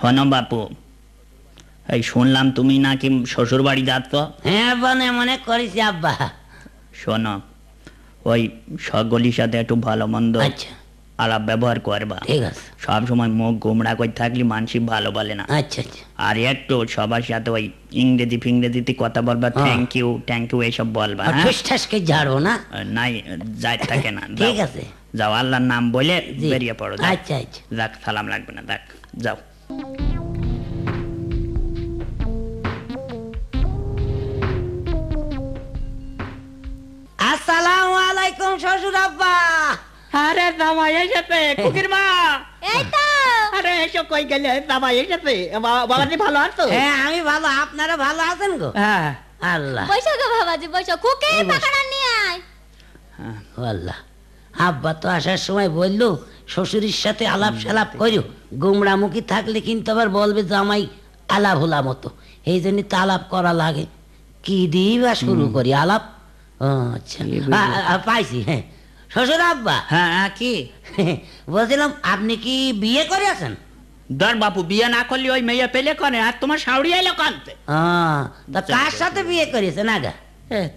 শোনো বাপু, এই শুনলাম তুমি নাকি শ্বশুর বাড়ি যাচ্ছ? হ্যাঁ মনে মনে করিস আব্বা। শোনো, ওই সকলের সাথে একটু ভালো মন্দ আচ্ছা আলাপ ব্যবহার করবা, ঠিক আছে। সব সময় মুখ গোমড়া করে থাকলে মানুষ ভালো বলে না। আচ্ছা আচ্ছা। আর একটু সবার সাথে ওই ইংরেজি ফিংরেজিতে কথা বলবা, থ্যাংক ইউ এইসব বলবা। ঠুসঠাসকে ঝাড়বো না, নাই যাই থাকে না। ঠিক আছে, যাও, আল্লাহর নাম বলে বেরিয়ে পড়ো। আচ্ছা আচ্ছা, যাক, সালাম লাগবে না, যাক যাও। আসসালামু আলাইকুম শ্বশুর আব্বা। আরে জামাই এসেছে, খুকির মা। এই তো। আরে এসো, কই গেলে? জামাই এসেছে। বাবাজি ভালো আছো? হ্যাঁ আমি ভালো, আপনারা ভালো আছেন গো? হ্যাঁ। আল্লাহ, বৈশো গো বাবাজি, বৈশো। খুকে পাকাড়া নিয়ে আয়। আল্লাহ, আব্বা তো আসার সময় বললো শ্বশুরের সাথে আলাপ সালাপ করিও, গুমরামুখী থাকলে কিন্তু আবার বলবে জামাই আলাপ হোলা মতো, এই জন্য তো আলাপ করা লাগে। কি দিয়ে বা শুরু করি আলাপ? আচ্ছা পাইছি। হ্যাঁ শ্বশুর আব্বা। হ্যাঁ কি বলছিলাম আপনি কি বিয়ে করে আছেন? ধর বাপু, বিয়ে না করলে ওই মেয়ে পেলে করে, আর তোমার শাউরি এলো কানতে। তা কার সাথে বিয়ে করেছেন আগা?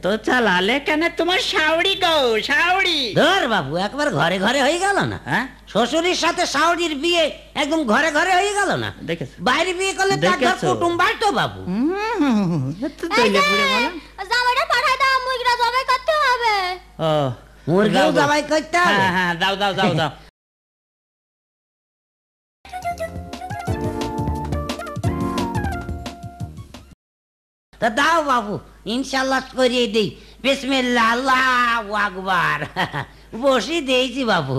তো চালালে কেন তোমার শাউরি গো, শাউরি। ধর বাবু, একবার ঘরে ঘরে হয়ে গেল না? হ্যাঁ, শ্বশুরের সাথে শাউরির বিয়ে একদম ঘরে ঘরে হয়ে গেল না? দেখেছ? বাইরে বিয়ে করলে তার ঘর কুটুম বাড়তো বাবু। জামাইটা পাঠাই দাও, মুরগিটা জবাই করতে হবে। ও, মুরগিও জবাই করতে হবে? হ্যাঁ হ্যাঁ, দাও দাও দাও দাও। তা দাও বাবু, ইনশাল্লাহ করিয়ে দেই। বিসমিল্লাহ, আল্লাহু আকবার। বসি দিয়েছি বাবু।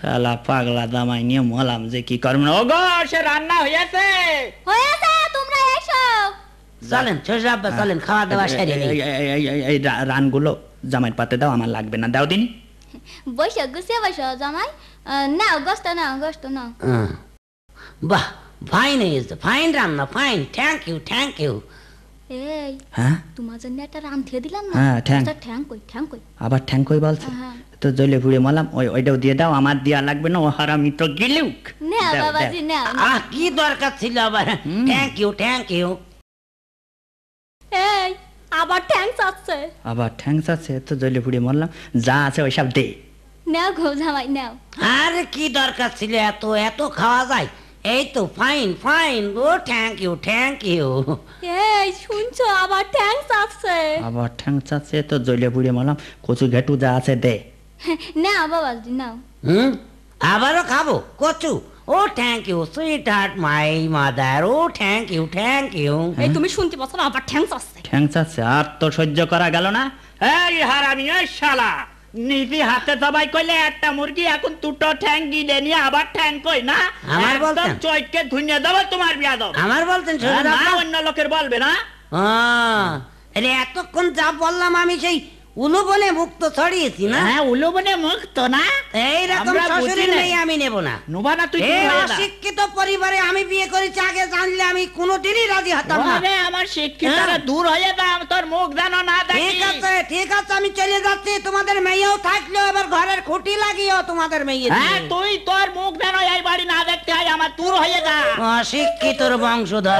শালা পাগলা জামাই নিয়ে মলাম যে কি করব না। ওগো, সে রান্না হয়েছে। হয়েছে, তোমরা এসো। চলেন শ্বশুর আব্বা, চলেন খাওয়া দাওয়া সেরে নেই। এই রানগুলো জামাইয়ের পাতে দাও, আমার লাগবে না, দাও দিন। বৈশো, গুছিয়ে বৈশো জামাই। নাও গোস্ত, নাও গোস্ত নাও। বাহ, ফাইন হয়েছে, ফাইন রান্না, fine. Thank you, thank you. এই, হ্যাঁ তোমার জন্য একটা রাম থিয়ে দিলাম না। হ্যাঁ, ঠ্যাং কই, ঠ্যাং কই? আবার ঠ্যাং কই বলছে? হ্যাঁ। তো জলে পুড়ে মলাম, ওইটাও দিয়ে দাও, আমার দেওয়া লাগবে না, ও হারামি তো গিলুক। নাও বাবাজি, নাও। কি দরকার ছিল আবার? Thank you, thank you. এই, আবার ঠ্যাং চাচ্ছে। আবার ঠ্যাং আছে? তো জলে পুড়ে মরলাম, যা আছে ওইসব দে। নাও গো জামাই, নাও। আরে কি দরকার ছিল এত এত খাওয়া যায়? এই তো ফাইন ফাইন। ও থ্যাংক ইউ, থ্যাংক ইউ। এই শুনছো, আবার ঠ্যাং চাচ্ছে। আবার ঠ্যাং চাচ্ছে? তো জলে পুড়ে মরলাম, কচু ঘেটু যা আছে দে। নাও বাবাজি, নাও। আবারও খাবো কচু? ও thank you sweetheart my mother. ও থ্যাংক ইউ, থ্যাংক ইউ। এই তুমি শুনতে পাচ্ছ না, আবার ঠ্যাং চাচ্ছে। ঠ্যাং চাচ্ছে? আর তো সহ্য করা গেল না। এই হারামি, এই শালা, নিজে হাতে সবাই কইলে একটা মুরগি, এখন দুটো ঠ্যাং গিলে নিয়ে আবার ঠ্যাং কই না? আমার বলতেন চৈটকে ধুইয়ে দেবো তোমার বিয়া দাও। আমার বলতেন না, অন্য লোকের বলবে না। আরে এতক্ষণ যা বললাম আমি সেই উলুবনে মুক্ত ছড়িয়েছি না? হ্যাঁ, উলুবনে মুক্ত না? এইরকম শ্বশুরের মেয়ে আমি নেব না। নোবা না তুই? অশিক্ষিত পরিবারে আমি বিয়ে করেছি, আগে জানলে আমি কোনোদিনই রাজি হতাম না। আমার শিক্ষিতরা দূর হয়ে দাম, তোর মুখ যেন না দেখি। ঠিক আছে, ঠিক আছে, আমি চলে যাচ্ছি। তোমাদের মেয়েও থাকলেও এবার ঘরের খুঁটি লাগিও তোমাদের মেয়ে। হ্যাঁ, তুই তোর মুখ যেন এই বাড়ি না দেখতে হয়, আমার দূর হয়ে যা। অশিক্ষিতর বংশধর।